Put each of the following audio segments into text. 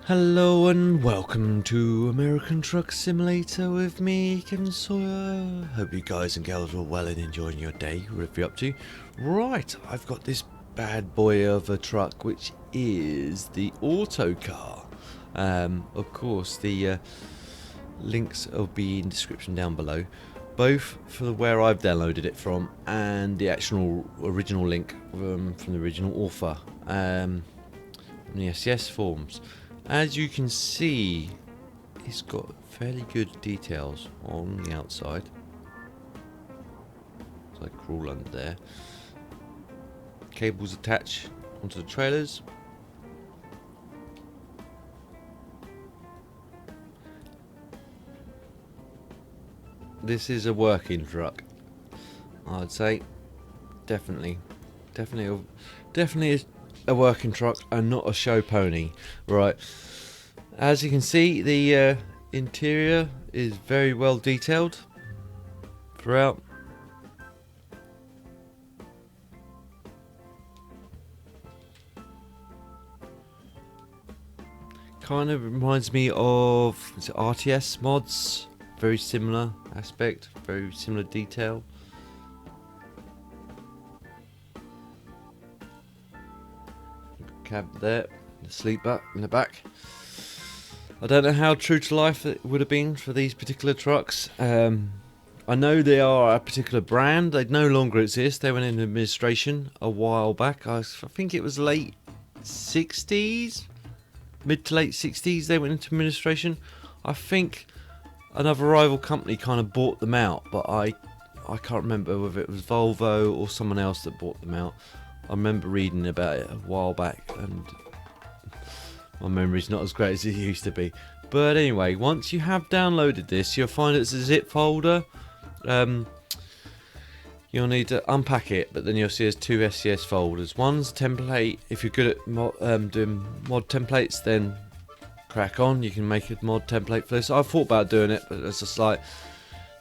Hello and welcome to American Truck Simulator with me, Kevin Sawyer. Hope you guys and gals are well and enjoying your day, whatever you're up to. Right, I've got this bad boy of a truck, which is the Autocar. Of course, the links will be in the description down below, both for where I've downloaded it from and the actual original link from the original author, from the SES forums. As you can see, it's got fairly good details on the outside. So I crawl under there. Cables attached onto the trailers. This is a working truck, I'd say. Definitely a working truck and not a show pony. Right, as you can see, the interior is very well detailed throughout. Kind of reminds me of RTS mods. Very similar aspect, very similar detail. Cab there, the sleeper in the back. I don't know how true to life it would have been for these particular trucks. I know they are a particular brand. They no longer exist. They went into administration a while back. I think it was late 60s, mid to late 60s they went into administration. I think another rival company kind of bought them out, but I can't remember whether it was Volvo or someone else that bought them out. I remember reading about it a while back, and my memory's not as great as it used to be. But anyway, once you have downloaded this, you'll find it's a zip folder. You'll need to unpack it, but then you'll see there's two SCS folders. One's a template. If you're good at doing mod templates, then crack on. You can make a mod template for this. I thought about doing it, but it's just like,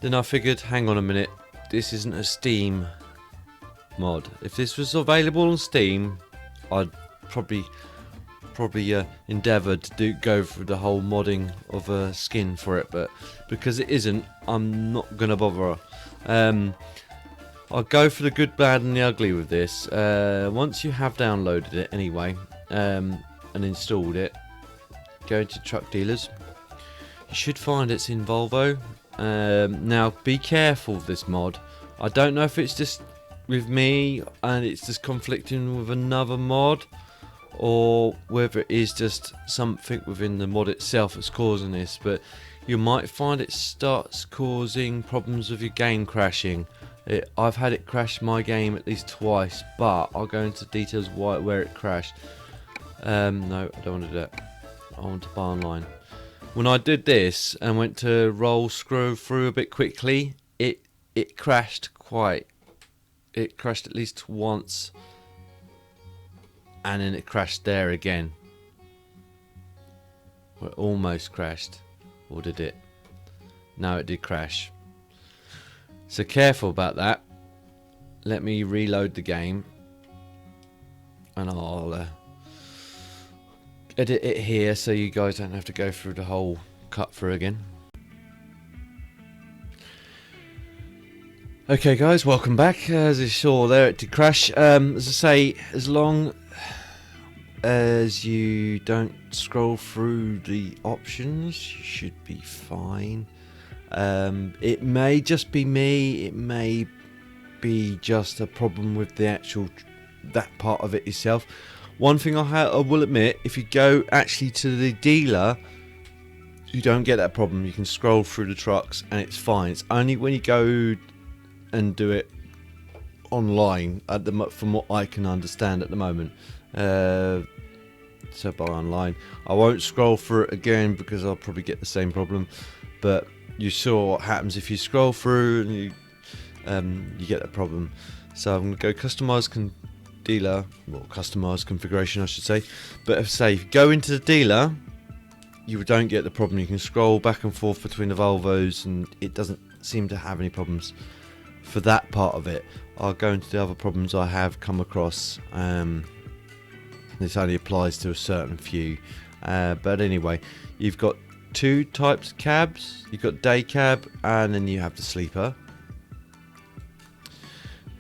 then I figured, hang on a minute, this isn't a Steam mod. If this was available on Steam, I'd probably endeavour to go through the whole modding of a skin for it, but because it isn't, I'm not gonna bother. I'll go for the good, bad and the ugly with this. Once you have downloaded it anyway, and installed it, go to truck dealers. You should find it's in Volvo. Now be careful with this mod. I don't know if it's just with me and it's just conflicting with another mod, or whether it is just something within the mod itself that's causing this, but you might find it starts causing problems with your game crashing. I've had it crash my game at least twice, but I'll go into details where it crashed. No, I don't want to do that. I want to buy online. When I did this and went to scroll through a bit quickly, it crashed it crashed at least once, and then it crashed there again. Well, it almost crashed, or did it? No, it did crash. So careful about that. Let me reload the game, and I'll edit it here so you guys don't have to go through the whole cut through again. Okay guys, welcome back. As you saw there, it did crash. As I say, as long as you don't scroll through the options, you should be fine. It may just be me, it may be just a problem with the actual that part of it itself. One thing I will admit, if you go actually to the dealer, you don't get that problem. You can scroll through the trucks and it's fine. It's only when you go and do it online, from what I can understand at the moment. So by online, I won't scroll through it again because I'll probably get the same problem. But you saw what happens if you scroll through and you get that problem. So I'm going to go customize dealer, well, customize configuration I should say. But if say if you go into the dealer, you don't get the problem. You can scroll back and forth between the Volvos and it doesn't seem to have any problems for that part of it. I'll go into the other problems I have come across. This only applies to a certain few, But anyway, you've got two types of cabs. You've got day cab, and then you have the sleeper.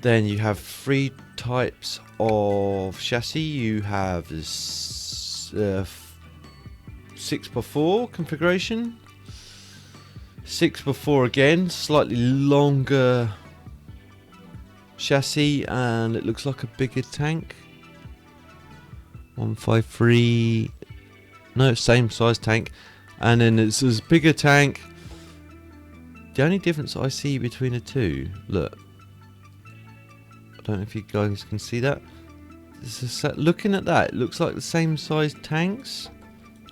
Then you have three types of chassis. You have this 6x4 configuration. 6x4 again, slightly longer chassis, and it looks like a bigger tank. 153. No, same size tank. And then it's this bigger tank. The only difference I see between the two, look. I don't know if you guys can see that. Looking at that, it looks like the same size tanks.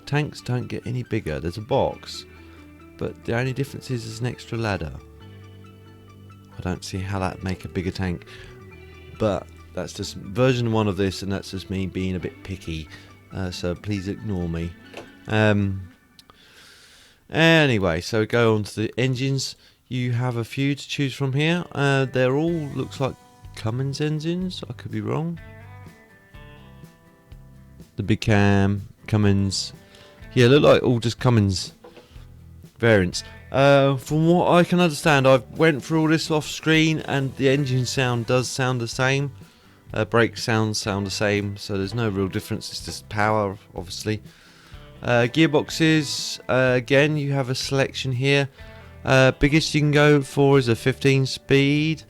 Tanks don't get any bigger. There's a box, but the only difference is there's an extra ladder. I don't see how that'd make a bigger tank, but that's just version 1 of this, and that's just me being a bit picky. So please ignore me. Anyway, so go on to the engines. You have a few to choose from here. They're all looks like Cummins engines. I could be wrong. The big cam, Cummins. Yeah, look like all just Cummins variants. From what I can understand, I've went through all this off screen, and the engine sound does sound the same. Brake sounds sound the same, so there's no real difference. It's just power, obviously. Gearboxes, again, you have a selection here. Biggest you can go for is a 15 speed,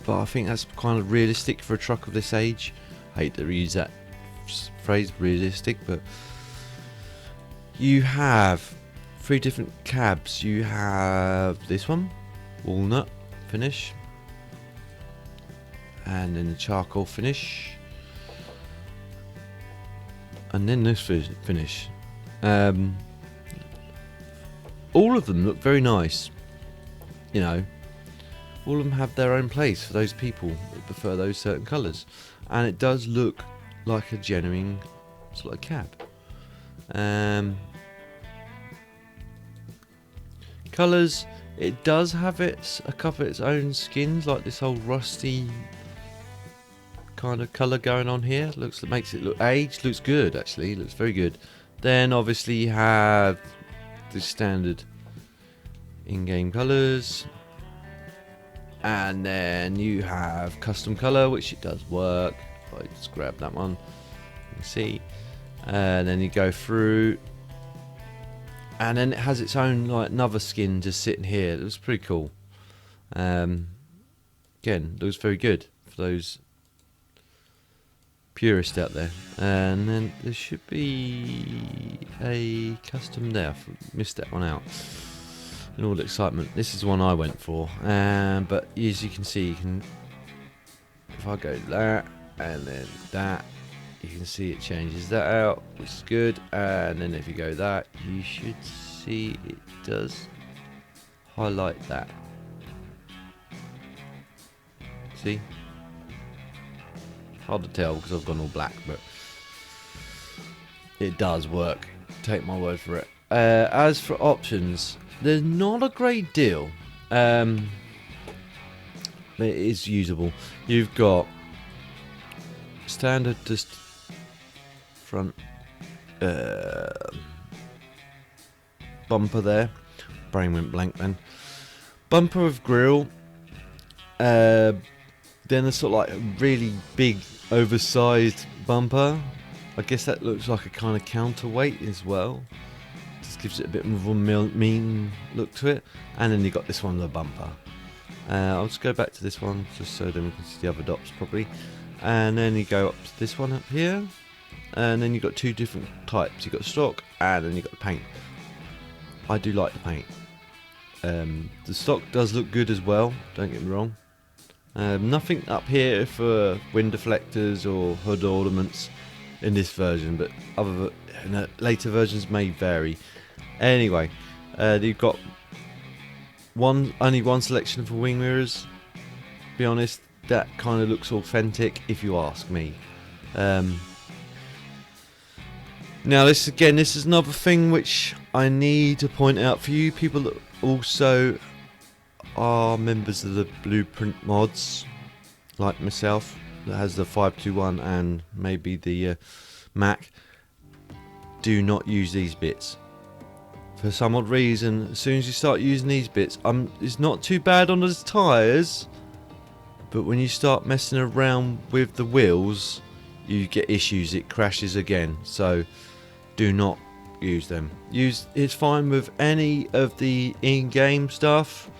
but I think that's kind of realistic for a truck of this age. I hate to use that phrase, realistic, but you have 3 different cabs. You have this one, walnut finish, and then the charcoal finish, and then this finish. All of them look very nice. You know, all of them have their own place for those people that prefer those certain colours, and it does look like a genuine sort of cab. Colours, it does have a couple of its own skins, like this whole rusty kind of colour going on here. Makes it look aged. Looks good, actually. Looks very good. Then obviously you have the standard in-game colours, and then you have custom colour, which it does work. If I just grab that one, you can see, and then you go through, and then it has its own like another skin just sitting here. It was pretty cool. Again, looks very good for those purists out there. And then there should be a custom there. I missed that one out in all the excitement. This is the one I went for, but as you can see, if I go that and then that, you can see it changes that out, which is good. And then if you go that, you should see it does highlight that. See? Hard to tell because I've gone all black, but it does work. Take my word for it. As for options, there's not a great deal. It is usable. You've got standard just front bumper there. Brain went blank then. Bumper with grille. Then a sort of like a really big oversized bumper. I guess that looks like a kind of counterweight as well. Just gives it a bit more of a mean look to it. And then you got this one, the bumper. I'll just go back to this one just so then we can see the other dots properly. And then you go up to this one up here. And then you've got 2 different types. You've got stock and then you've got the paint. I do like the paint. The stock does look good as well, don't get me wrong. Nothing up here for wind deflectors or hood ornaments in this version, but later versions may vary. Anyway, you've got only one selection for wing mirrors. To be honest, that kind of looks authentic if you ask me. Now this is another thing which I need to point out for you people that also are members of the Blueprint mods, like myself, that has the 521 and maybe the Mac. do not use these bits. For some odd reason, as soon as you start using these bits, it's not too bad on the tyres, but when you start messing around with the wheels, you get issues, it crashes again. So do not use them. It's fine with any of the in-game stuff.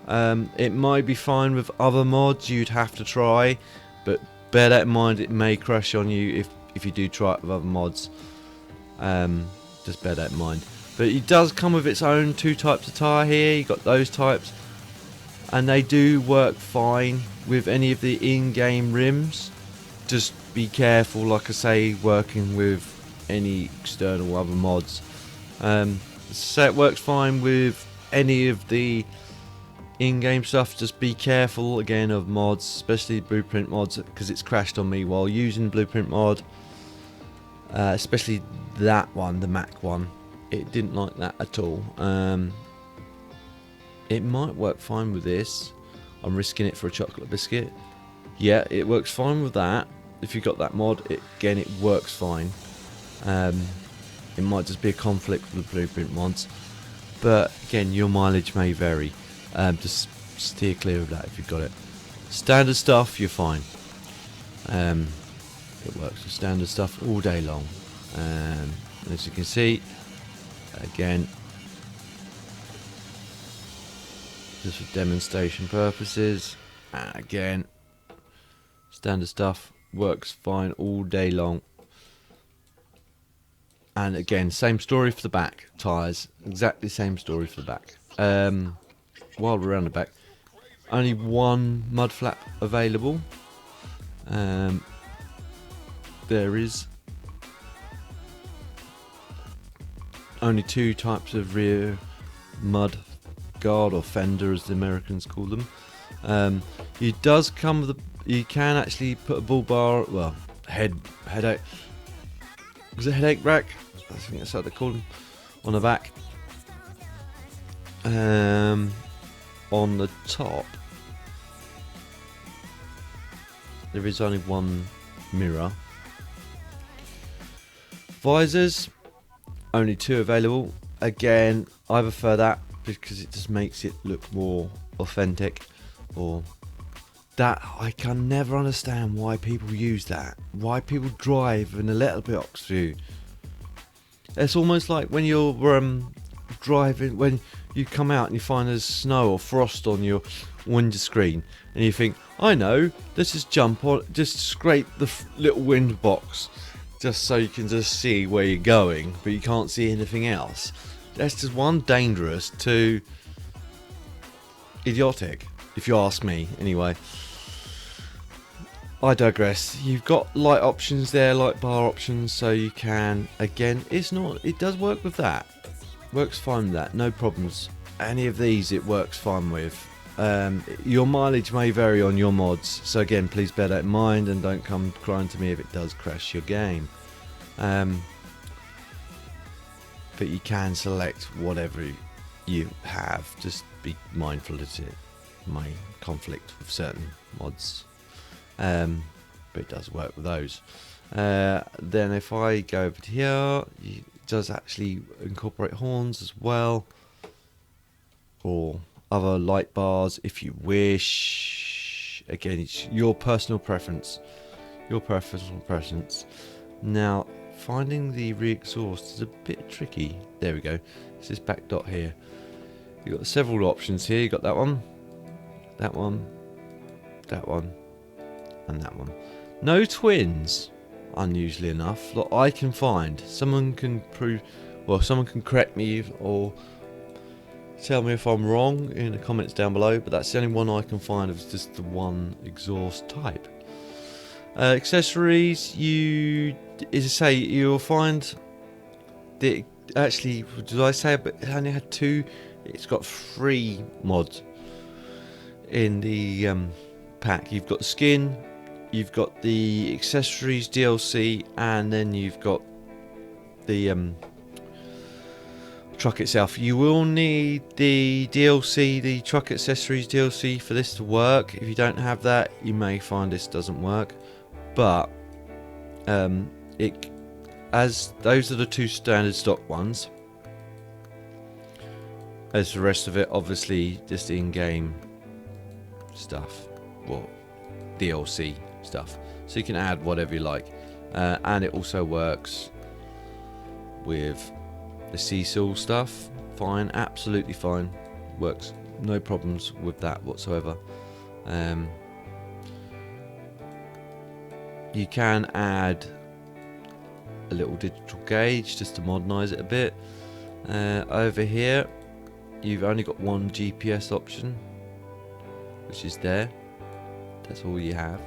It might be fine with other mods you'd have to try, but bear that in mind, it may crash on you if you do try it with other mods. Just bear that in mind. But it does come with its own 2 types of tyre here. You got those types, and they do work fine with any of the in-game rims. Just be careful, like I say, working with any external other mods. So it works fine with any of the in-game stuff. Just be careful again of mods, especially Blueprint mods, because it's crashed on me while using Blueprint mod. Especially that one, the Mac one. It didn't like that at all. It might work fine with this. I'm risking it for a chocolate biscuit. Yeah, it works fine with that. If you got that mod, again, it works fine. It might just be a conflict with the Blueprint mods, but again, your mileage may vary. Just steer clear of that if you've got it. Standard stuff, you're fine. It works with standard stuff all day long. As you can see, again, just for demonstration purposes, and again, standard stuff works fine all day long. And again, same story for the back tyres, exactly same story for the back. While we're around the back, only one mud flap available. There is only 2 types of rear mud guard, or fender as the Americans call them. It does come with you can actually put a bull bar, well, headache. Was it headache rack? I think that's what they call them on the back. On the top, there is only one mirror. Visors, only 2 available. Again, I prefer that because it just makes it look more authentic. Or that, I can never understand why people use that. Why people drive in a letterbox view. It's almost like when you're driving, when you come out and you find there's snow or frost on your window screen, and you think, I know, let's just jump on, just scrape the little wind box, just so you can just see where you're going, but you can't see anything else. That's just 1, dangerous, 2, idiotic, if you ask me. Anyway, I digress. You've got light options there, light bar options, so you can, again, it does work with that. Works fine with that, no problems. Any of these it works fine with. Your mileage may vary on your mods, so again, please bear that in mind and don't come crying to me if it does crash your game. But you can select whatever you have. Just be mindful that it may conflict with certain mods. But it does work with those. Then if I go over to here, it does actually incorporate horns as well, or other light bars if you wish. Again, it's your personal preference. Now, finding the re-exhaust is a bit tricky. There we go. It's this back dot here. You've got several options here. You've got that one, that one, that one, and that one. No twins, unusually enough, that I can find. Someone can someone can correct me or tell me if I'm wrong in the comments down below, but that's the only one I can find of just the one exhaust type. Accessories, you'll find that actually, did I say but it only had 2? It's got 3 mods in the pack. You've got the skin, you've got the accessories DLC, and then you've got the truck itself. You will need the DLC, the truck accessories DLC, for this to work. If you don't have that, you may find this doesn't work. But as those are the two standard stock ones. As the rest of it, obviously, just in-game stuff, well, DLC stuff. So you can add whatever you like, and it also works with the Cecil stuff. Fine, absolutely fine. Works, no problems with that whatsoever. You can add a little digital gauge just to modernise it a bit. Over here, you've only got one GPS option, which is there. That's all you have.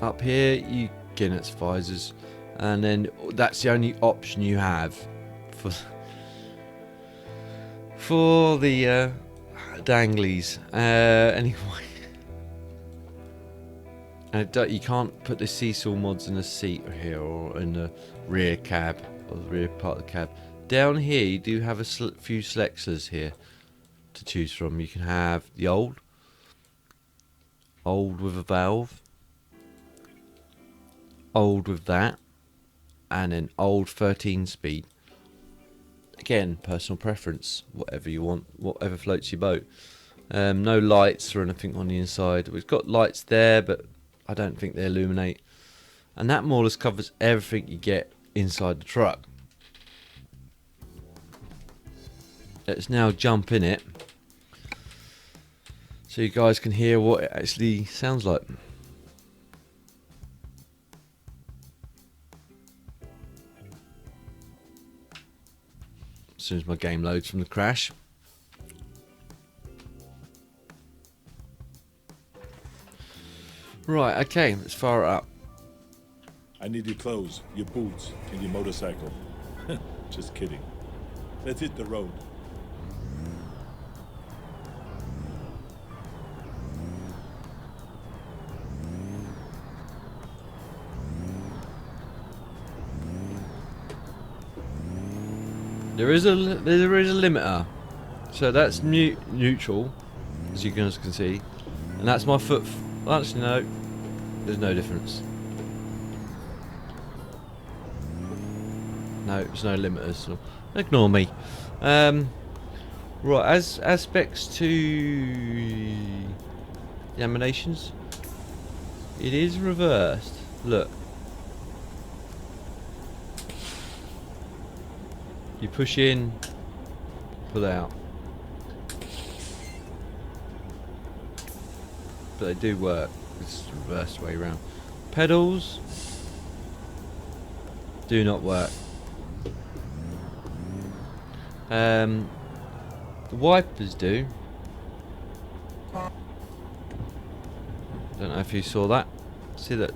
Up here, you get its visors, and then that's the only option you have for the danglies. Anyway. You can't put the Cecil mods in the seat here or in the rear cab or the rear part of the cab. Down here you do have a few selectors here to choose from. You can have the old with a valve, old with that, and then old 13 speed. Again, personal preference, whatever you want, whatever floats your boat. No lights or anything on the inside. We've got lights there, but I don't think they illuminate, and that more or less covers everything you get inside the truck. Let's now jump in it so you guys can hear what it actually sounds like. As soon as my game loads from the crash. Right, okay, let's fire it up. I need your clothes, your boots, and your motorcycle. Just kidding. Let's hit the road. There is a limiter, so that's neutral, as you guys can see, and that's my foot. Actually, no, there's no difference. No, there's no limiters. So ignore me. Right, as aspects to the animations, it is reversed. Look. You push in, pull out. But they do work. It's the reverse way around. Pedals do not work. The wipers do. Don't know if you saw that. See that?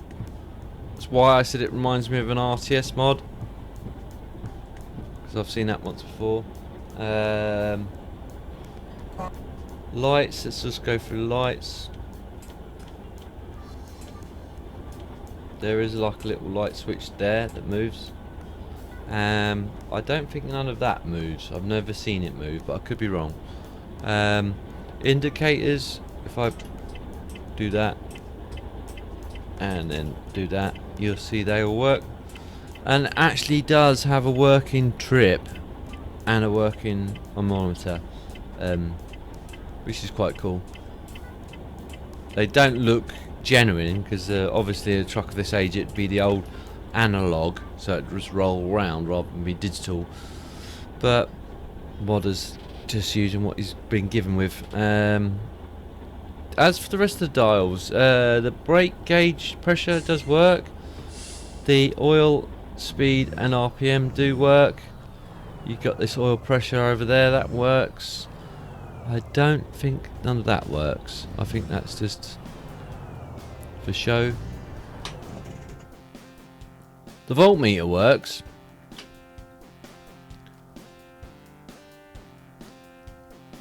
That's why I said it reminds me of an RTS mod. Because I've seen that once before. Lights, let's just go through lights. There is like a little light switch there that moves. I don't think none of that moves. I've never seen it move, but I could be wrong. Indicators, if I do that and then do that, you'll see they all work. And it actually does have a working trip and a working thermometer, which is quite cool. They don't look genuine because obviously a truck of this age it'd be the old analog, so it'd just roll around rather than be digital. But modders just using what he's been given with. As for the rest of the dials, the brake gauge pressure does work. The oil speed and RPM do work. You've got this oil pressure over there, that works. I don't think none of that works. I think that's just for show. The voltmeter works.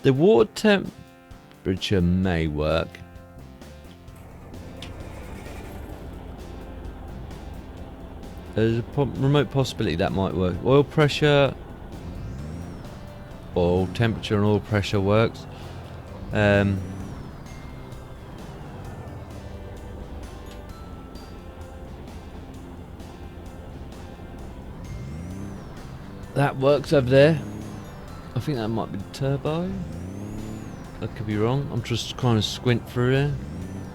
The water temperature may work. There's a remote possibility that might work. Oil pressure, oil temperature and oil pressure works. that works over there. I think that might be the turbo. I could be wrong. I'm just trying to squint through here.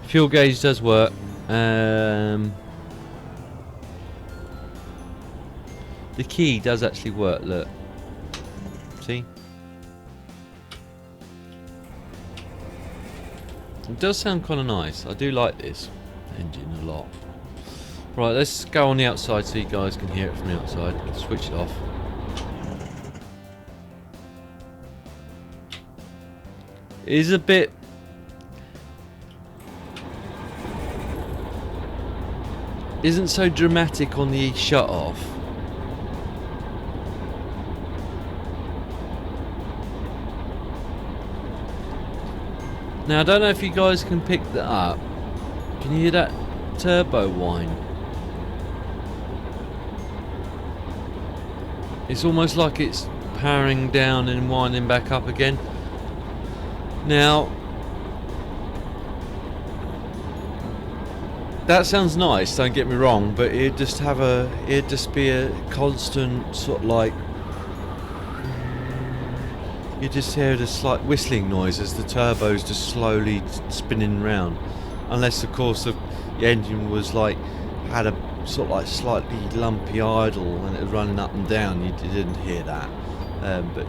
Fuel gauge does work. The key does actually work. Look. See? It does sound kind of nice. I do like this engine a lot. Right, let's go on the outside so you guys can hear it from the outside. Switch it off. It is a bit... isn't so dramatic on the shut off. Now I don't know if you guys can pick that up. Can you hear that turbo whine? It's almost like it's powering down and winding back up again. Now that sounds nice, don't get me wrong, but it'd just be a constant sort of like, you just hear the slight whistling noise as the turbo's just slowly spinning round, unless of course the engine was like, had a sort of like slightly lumpy idle and it was running up and down. You didn't hear that, but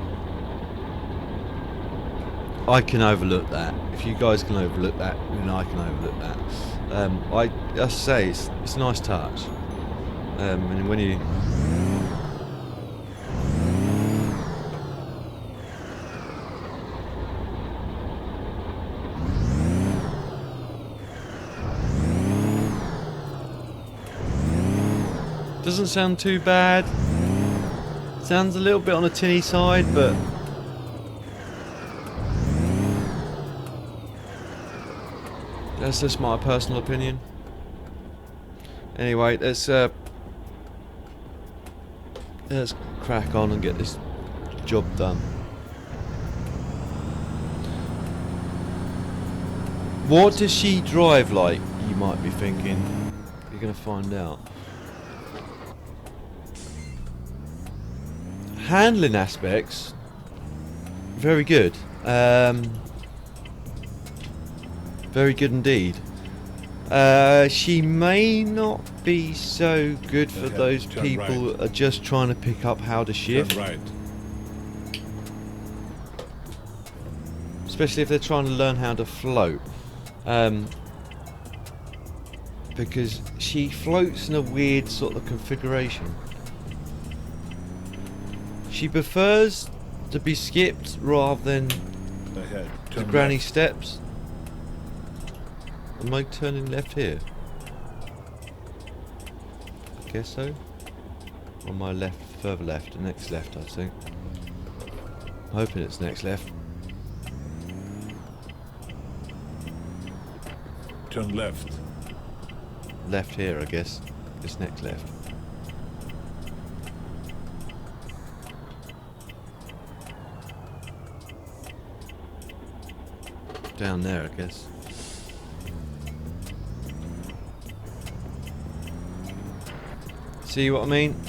I can overlook that. If you guys can overlook that, then I can overlook that. I say it's a nice touch. And when you doesn't sound too bad. Sounds a little bit on the tinny side, but that's just my personal opinion. Anyway, let's crack on and get this job done. What does she drive like, you might be thinking? You're gonna find out. Handling aspects, very good. Very good indeed. She may not be so good for those people that are just trying to pick up how to shift. Turn right. Especially if they're trying to learn how to float. Because she floats in a weird sort of configuration. She prefers to be skipped rather than Ahead. the Turn granny left. steps. Am I turning left here? I guess so. On my left, further left, the next left I think. I'm hoping it's next left. Turn left. Left here I guess. It's next left. Down there I guess. See what I mean?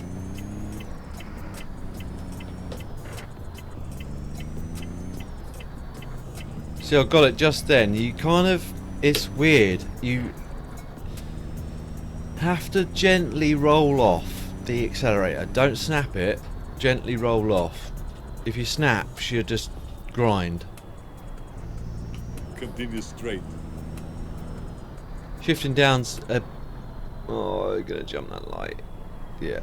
See, I got it just then. You kind of, it's weird. You have to gently roll off the accelerator. Don't snap it. Gently roll off. If you snap, she'll just grind. Continue straight. Shifting down's a... Oh, I'm gonna jump that light. Yeah.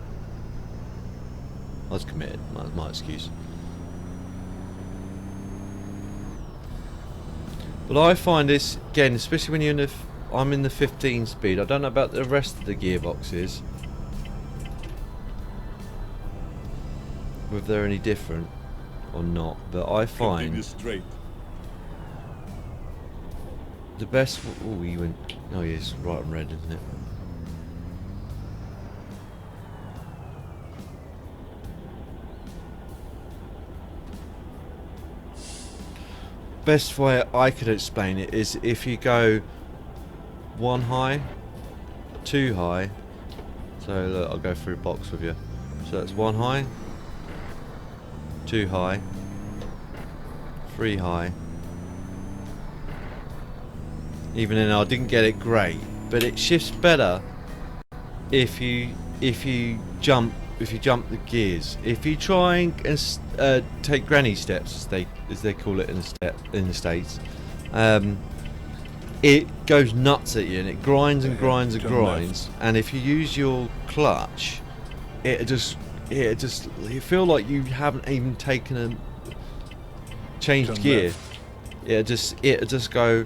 I was committed. That's my excuse. But I find this, again, especially when you're in the... I'm in the 15 speed. I don't know about the rest of the gearboxes. Whether they're any different or not. But I find... Continue straight. The best... Oh, you went... Oh, yes, right on red, isn't it? Best way I could explain it is if you go one high, two high. So look, I'll go through box with you. So that's one high, 2 high, 3 high. Even then I didn't get it great, but it shifts better if you jump the gears. If you try and take granny steps, as they call it in the States, it goes nuts at you and it grinds and grinds and grinds. And if you use your clutch, you feel like you haven't even changed gear. It'll just go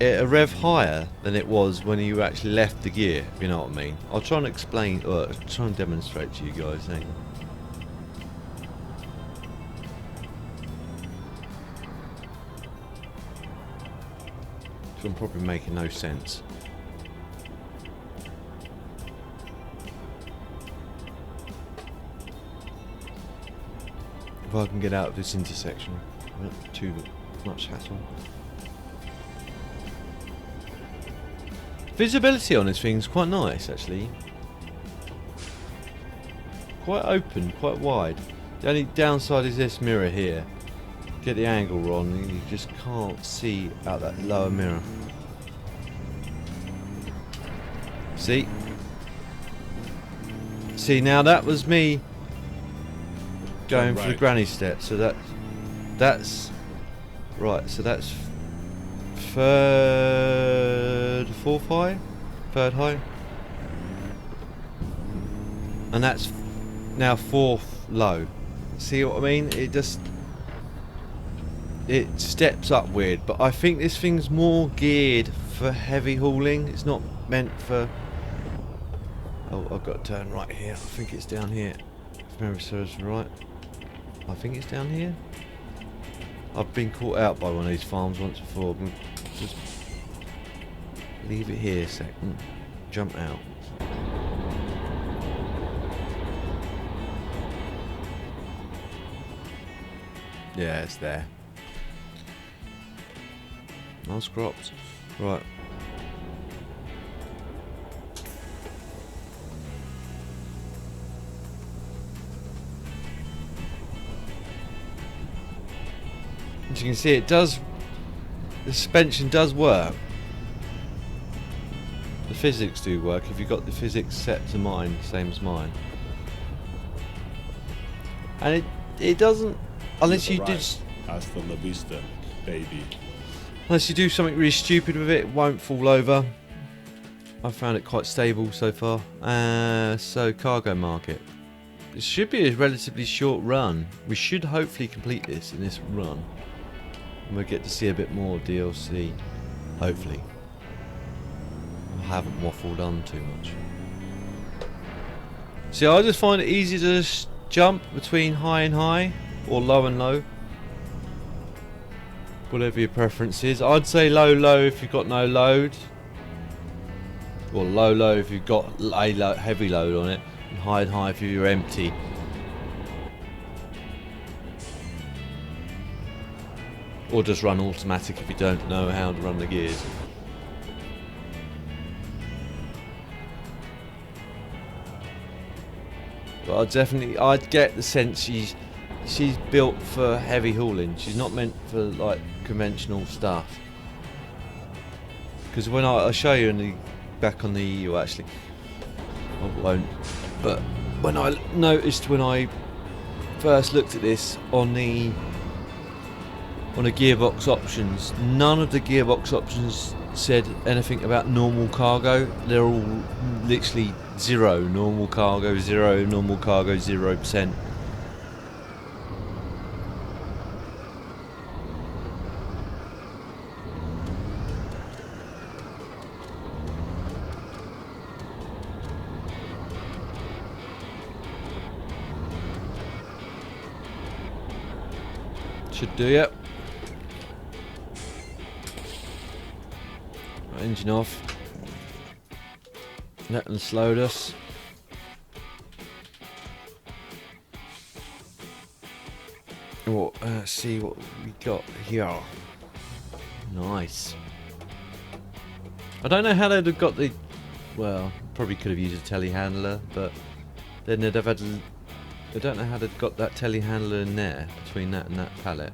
a rev higher than it was when you actually left the gear, if you know what I mean. I'll try and explain, or try and demonstrate to you guys. Hang on. I'm probably making no sense. If I can get out of this intersection, not too much hassle. Visibility on this thing's quite nice, actually. Quite open, quite wide. The only downside is this mirror here. Get the angle wrong and you just can't see out that lower mirror. See? See, now that was me going for the granny step, so that's right, so that's third high, and that's now 4th low. See what I mean? It steps up weird, but I think this thing's more geared for heavy hauling. It's not meant for... Oh, I've got to turn right here. I think it's down here. If memory serves me right. I think it's down here. I've been caught out by one of these farms once before. Just leave it here a second. Jump out. Yeah, it's there. Nice crops. Right. As you can see, the suspension does work. The physics do work if you've got the physics set to mine, same as mine. And it doesn't, unless you just... Hasta la vista, baby. Unless you do something really stupid with it, it won't fall over. I've found it quite stable so far. So, cargo market. It should be a relatively short run. We should hopefully complete this in this run. And we'll get to see a bit more DLC. Hopefully. I haven't waffled on too much. See, I just find it easy to just jump between high and high, or low and low. Whatever your preference is. I'd say low if you've got no load, or low if you've got a heavy load on it, and high if you're empty. Or just run automatic if you don't know how to run the gears. But I'd get the sense she's built for heavy hauling. She's not meant for like conventional stuff. Because when I'll show you back on the, well, actually I won't. But when I noticed when I first looked at this on the gearbox options, none of the gearbox options said anything about normal cargo. They're all literally 0 normal cargo, 0 normal cargo, 0%. Should do, yep. Engine off. Let them slow us. Well, see what we got here. Nice. I don't know how they'd have got the... Well, probably could have used a telehandler, but then they'd have had to I don't know how they've got that telehandler in there between that and that pallet.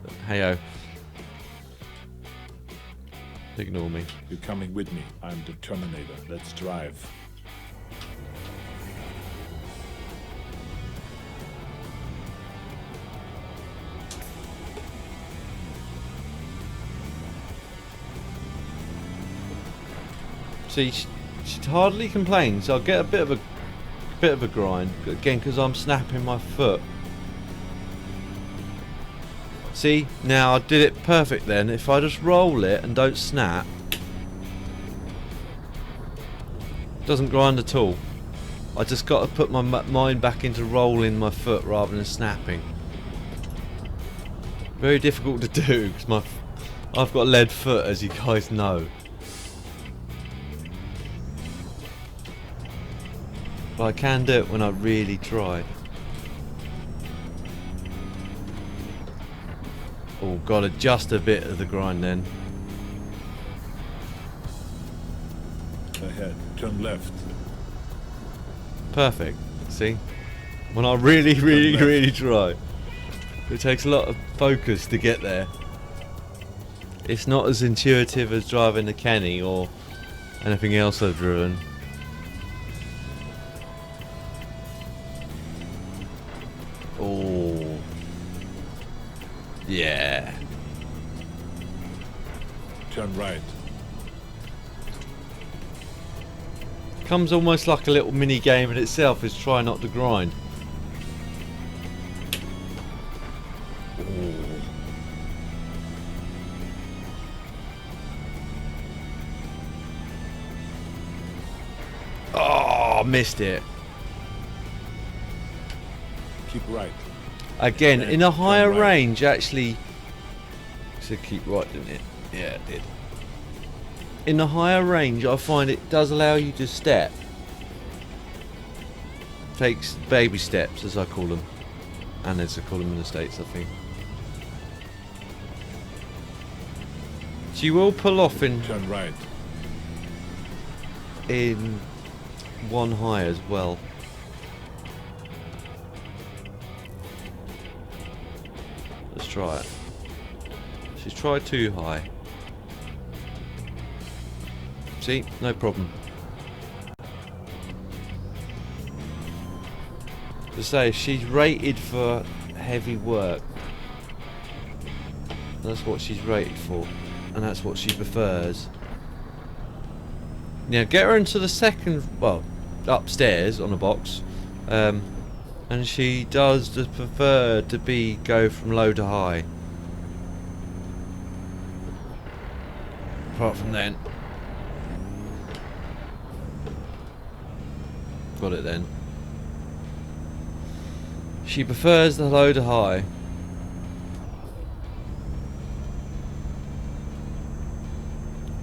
But hey-oh. Ignore me. You're coming with me. I'm the Terminator. Let's drive. See, she hardly complains. I'll get a bit of a grind again because I'm snapping my foot. See, now I did it perfect then. If I just roll it and don't snap, it doesn't grind at all. I just got to put my mind back into rolling my foot rather than snapping. Very difficult to do because I've got a lead foot, as you guys know. But I can do it when I really try. Oh, gotta adjust a bit of the grind then. Ahead. Turn left. Perfect. See? When I really try. It takes a lot of focus to get there. It's not as intuitive as driving a Kenny or anything else I've driven. Oh. Yeah. Turn right. Comes almost like a little mini game in itself, is try not to grind. Oh, missed it. Keep right. Again, And in a higher turn right. range, actually. So keep right, didn't it? Yeah, it did. In a higher range, I find it does allow you to step. Takes baby steps, as I call them. And as I call them in the States, I think. She will pull off in Turn right. one high as well. Let's try it. She's tried too high. See, no problem. To say, she's rated for heavy work. That's what she's rated for, and that's what she prefers. Now, get her into the second, well, upstairs on a box, and she does just prefer to go from low to high. Apart from then. Got it then. She prefers the low to high.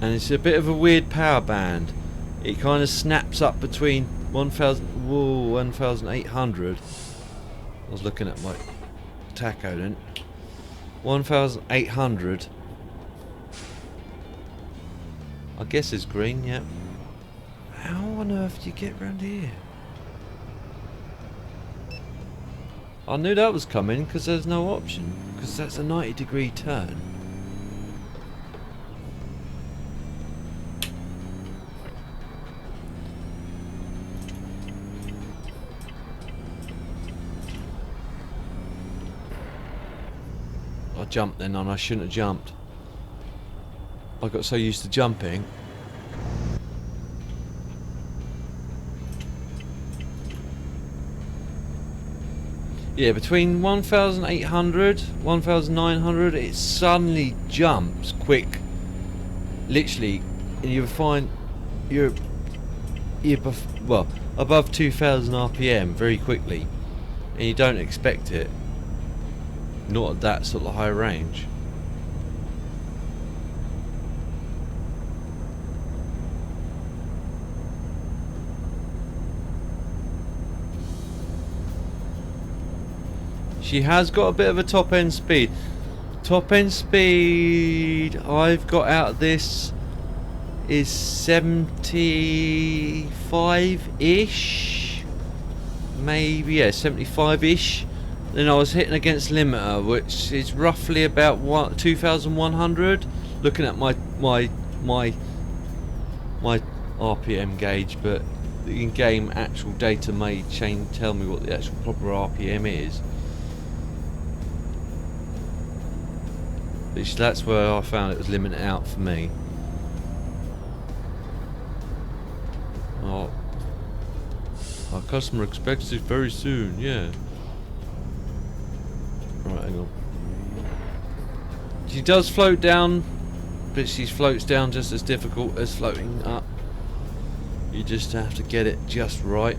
And it's a bit of a weird power band. It kind of snaps up between 1,800. I was looking at my tacho then. 1,800. I guess it's green, yeah. How on earth do you get round here? I knew that was coming because there's no option. Because that's a 90-degree turn. I jumped then and I shouldn't have jumped. I got so used to jumping. Yeah, between 1,800, 1,900, it suddenly jumps quick. Literally, and you find you're above 2,000 RPM very quickly, and you don't expect it. Not at that sort of high range. She has got a bit of a top end speed. Top end speed I've got out of this is 75-ish. maybe, yeah, 75-ish. Then I was hitting against limiter, which is roughly about 2,100. Looking at my RPM gauge, but the in-game actual data may tell me what the actual proper RPM is. Which that's where I found it was limiting out for me. Oh, our customer expects it very soon. Yeah. Right, hang on. She does float down, but she floats down just as difficult as floating up. You just have to get it just right.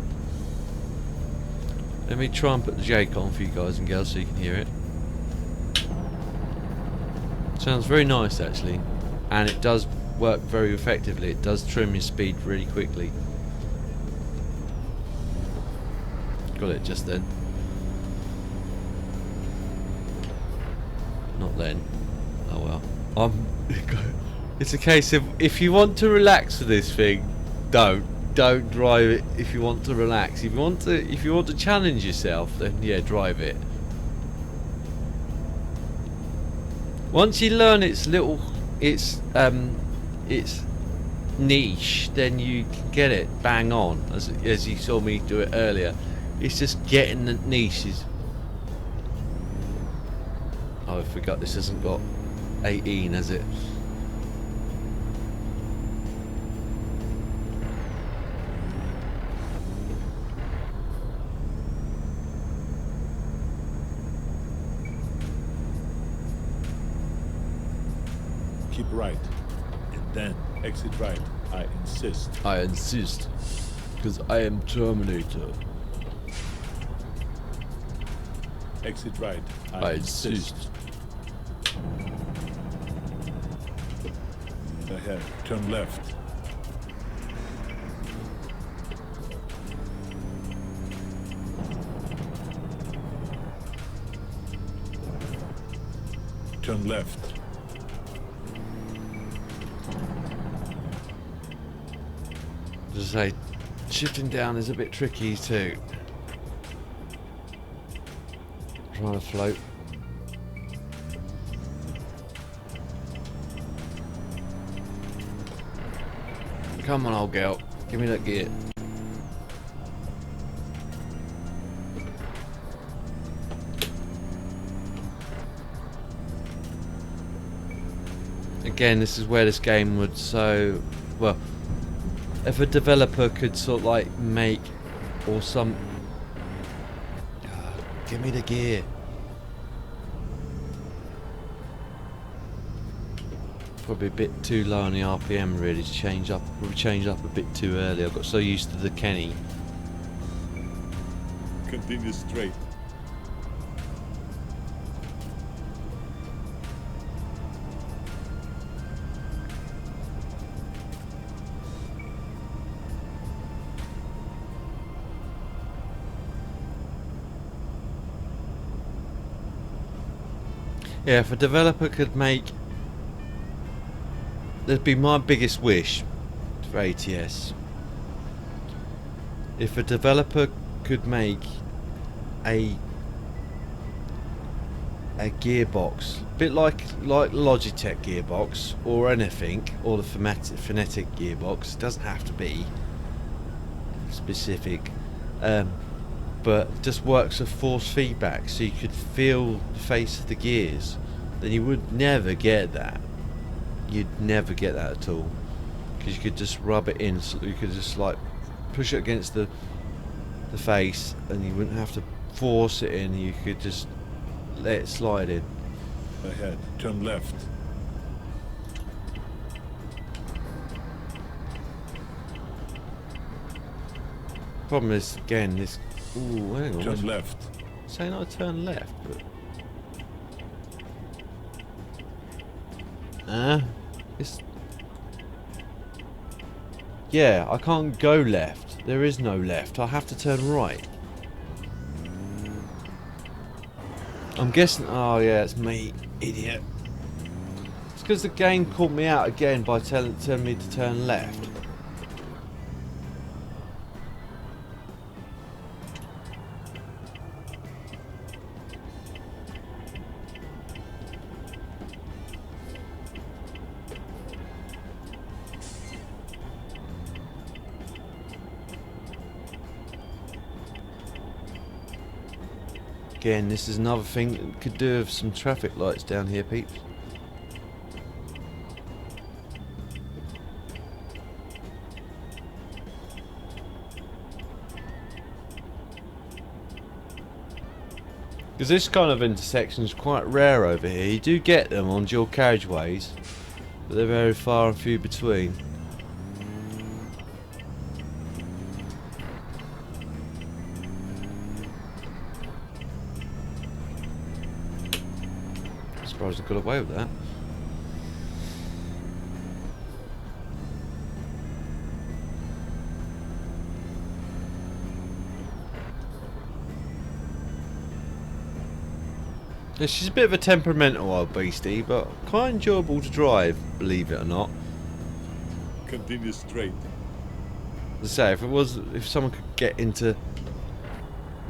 Let me try and put the Jake on for you guys and girls so you can hear it. Sounds very nice actually, and it does work very effectively. It does trim your speed really quickly. Got it just then. Not then. Oh well. It's a case of, if you want to relax with this thing, don't drive it. If you want to relax, if you want to challenge yourself, then yeah, drive it. Once you learn its niche, then you can get it bang on, as you saw me do it earlier. It's just getting the niches. Oh, I forgot this hasn't got 18, has it? Keep right, and then exit right. I insist. I insist, because I am Terminator. Exit right. I insist. Ahead. Turn left. Turn left. Just say, shifting down is a bit tricky too. Trying to float. Come on, old girl, give me that gear. Again, this is where this game would well, if a developer could sort of like make, or some, give me the gear. Probably a bit too low on the RPM really to change up. Probably changed up a bit too early. I got so used to the Kenny. Continue straight. Yeah, if a developer could make, that'd be my biggest wish for ATS. If a developer could make a gearbox, a bit like Logitech gearbox or anything, or the phonetic gearbox. It doesn't have to be specific, but just works with force feedback, so you could feel the face of the gears. Then you would never get that. You'd never get that at all, because you could just rub it in. So you could just like push it against the face, and you wouldn't have to force it in. You could just let it slide in. Ahead. Turn left. Problem is, again, this. Ooh, hang on. Turn left. Saying I turn left, but. It's. Yeah, I can't go left. There is no left. I have to turn right. I'm guessing. Oh yeah, it's me, idiot. It's because the game caught me out again by telling me to turn left. Again, this is another thing that could do with some traffic lights down here, peeps. Because this kind of intersection is quite rare over here. You do get them on dual carriageways, but they're very far and few between. I'm surprised I got away with that. Yeah, she's a bit of a temperamental old beastie, but quite enjoyable to drive, believe it or not. Continue straight. As I say, if someone could get into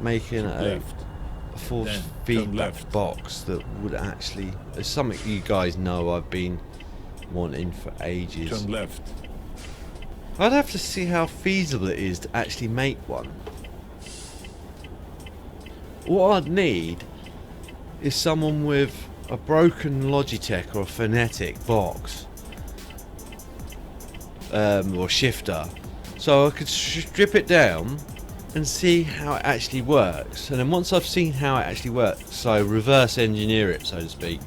making a Left. force Then turn feedback left. box that would actually, it's something you guys know I've been wanting for ages. Turn left. I'd have to see how feasible it is to actually make one. What I'd need is someone with a broken Logitech or a phonetic box, or shifter, so I could strip it down and see how it actually works. And then once I've seen how it actually works, so reverse engineer it, so to speak,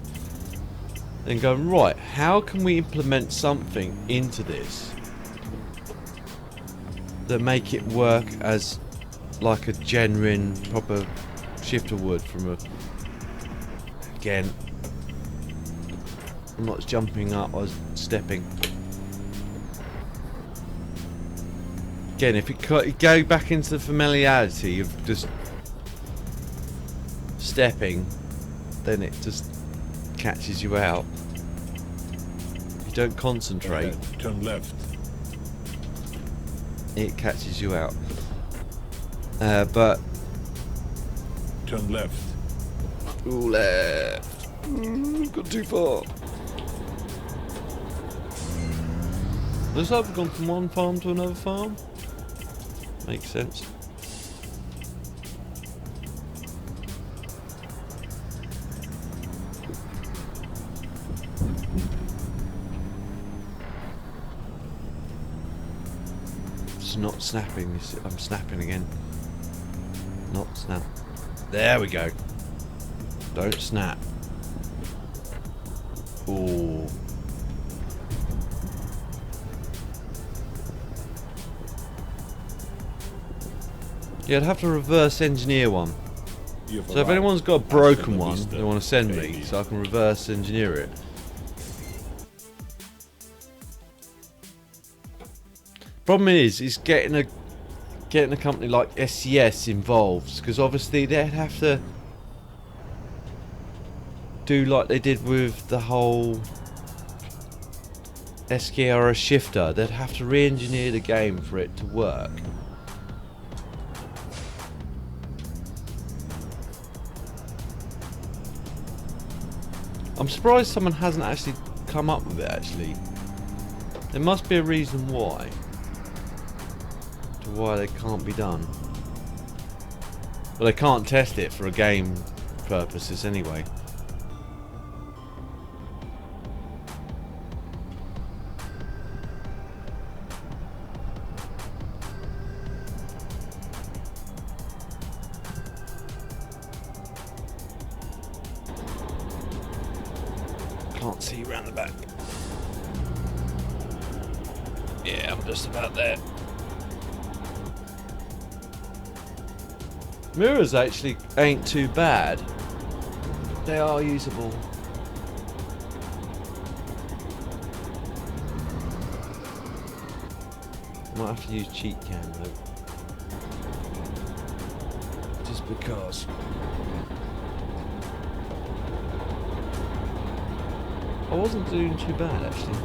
then go, right, how can we implement something into this that make it work as like a genuine proper shifter would from a... Again, I'm not jumping up, I was stepping. Again, if you go back into the familiarity of just stepping, then it just catches you out. If you don't concentrate, Turn left. it catches you out. But Turn left. ooh, left. Got too far. Looks like we've gone from one farm to another farm. Makes sense. It's not snapping. I'm snapping again. Not snap. There we go. Don't snap. Ooh. Yeah, I'd have to reverse engineer one. So if anyone's got a broken one they want to send me, so I can reverse engineer it. Problem is getting a company like SCS involved, because obviously they'd have to do like they did with the whole SKRS shifter. They'd have to re-engineer the game for it to work. I'm surprised someone hasn't actually come up with it, actually. There must be a reason why. To why they can't be done. Well, they can't test it for a game purposes anyway. Can't see round the back. Yeah, I'm just about there. Mirrors actually ain't too bad. They are usable. Might have to use cheat cam though. Just because. I wasn't doing too bad actually.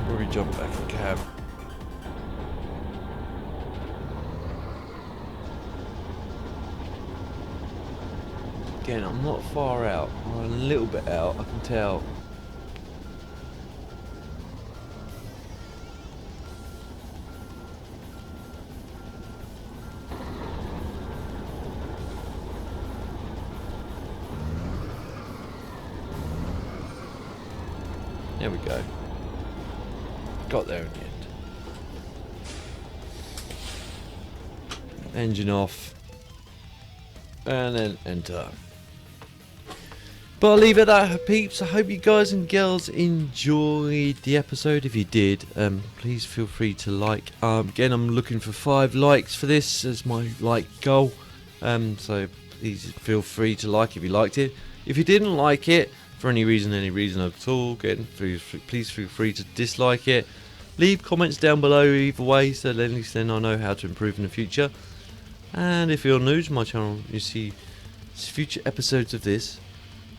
Probably jump back in cab. Again, I'm not far out. I'm a little bit out, I can tell. There we go. Got there in the end. Engine off. And then enter. But I'll leave it at that, peeps. I hope you guys and girls enjoyed the episode. If you did, please feel free to like. Again, I'm looking for 5 likes for this as my like goal. So please feel free to like if you liked it. If you didn't like it, for any reason at all, again, please feel free to dislike it. Leave comments down below either way, so at least then I know how to improve in the future. And if you're new to my channel, you see future episodes of this,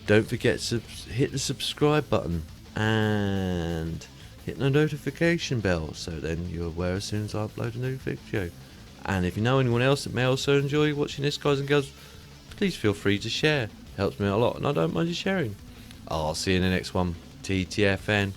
don't forget to hit the subscribe button and hit the notification bell, so then you're aware as soon as I upload a new video. And if you know anyone else that may also enjoy watching this, guys and girls, please feel free to share. Helps me out a lot, and I don't mind you sharing. I'll see you in the next one. TTFN.